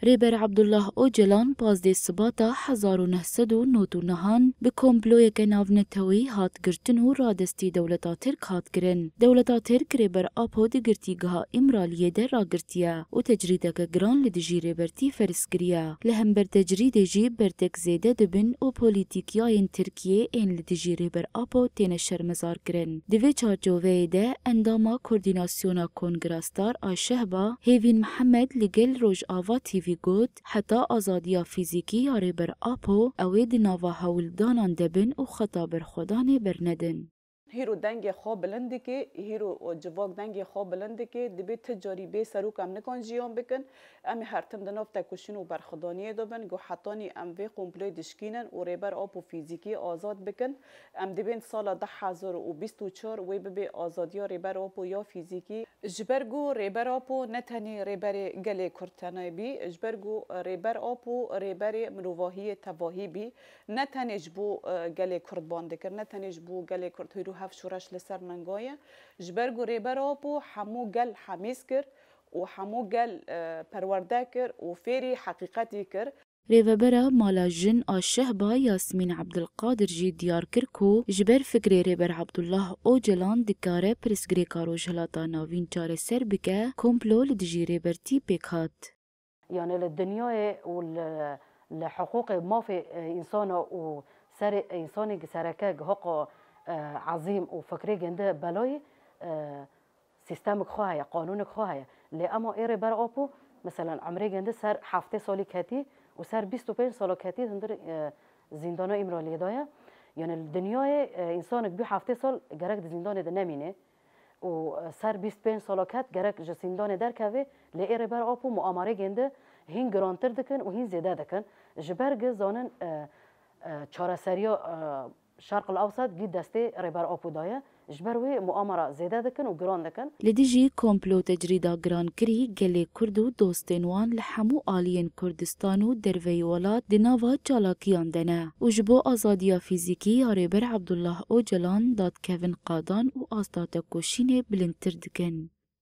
ریبر عبدالله اوجلان پازده سباتا 1999 به کمپلویک ناونتوی هات گرتن و رادستی دولتا ترک هات گرن. دولتا ترک ریبر آپو دی گرتیگها امرالیه در را گرتیا و تجریدک گران لدجی ریبرتی فرسکریا. لهم بر تجرید جی برتک زیده دبن و پولیتیکیاین ترکیه این لدجی ریبر آپو تین شرمزار گرن. دوی چارچوه ده انداما کوردیناسیونا کنگراستار آشهبا هیوین محمد لگل روش آوا تیوی گوت حتی آزادیا فیزیکی یا ریبر آپو اوید ناوا هولدانان دبن و خطا برخودان برندن. هیرو دنگ خواب بلنده که هیرو جواک دنگ خواب بلنده که دبی تجاری به سروک ام نکان جیان بکن امی هر تم دناف تکوشین و برخدانیه دابن گو حتانی ام وی قمپلوی دشکینن و ریبر آپو فیزیکی آزاد بکن ام دبین سال 2024 وی ببی آزادیا ریبر آپو یا فیزیکی جبرگو ریبر آپو نتنی ریبر گلی کرتنای بی جبرگو ریبر آپو ریبر مروواهی تواهی بی نتنی جبو گلی کرد باندکر نتنی جبو گلی کرد هیرو هف شورش لسر ننگایه جبرگو ریبر آپو همو گل حمیز کر و همو گل پرورده کر و فیری حقیقتی کر. ریوبرا مالا جن آشهبا یاسمین عبدالقادر جی دیار کرکو جبر فکر ریبر عبدالله اوجلان دکاره پرسگری کاروش هلاتا ناوین چاره سر بکه کمپلو لدجی ریبرتی پیکات. يعني للدنيا والحقوق ما في إنسان وسر إنساني سركة حق عظيم وفكري جنده بلاي سيستمك خواهي قانونك خواهي لأما إيري بر أبو مثلا عمري جنده سر 7 سالي كاتي وسر 25 سال كاتي هندر زندان إمرالية دايا يعني الدنيا إنسانك بي 7 سال جرك زندان ده نمينه وسر 25 سال كات جرك زندان در كوي لإيري بر أبو مؤامرة جنده هين گرانتر دکن و هين زیاده دکن جبرگ زانن چارەسەریە شرق الاوسط گید دسته ریبر آپو دایه جبروی مؤامره زیاده دکن و گران دکن لدیجی کمپلو تجریدا گران کری گلی کرد و دوستنوان لحمو آلین کردستان و دروی ولات دناوا چالاکیان دنه و جبو آزادیا فیزیکی یا ریبر عبدالله اوجلان داد کوین قادان و آستات کوشین بلندتر دکن.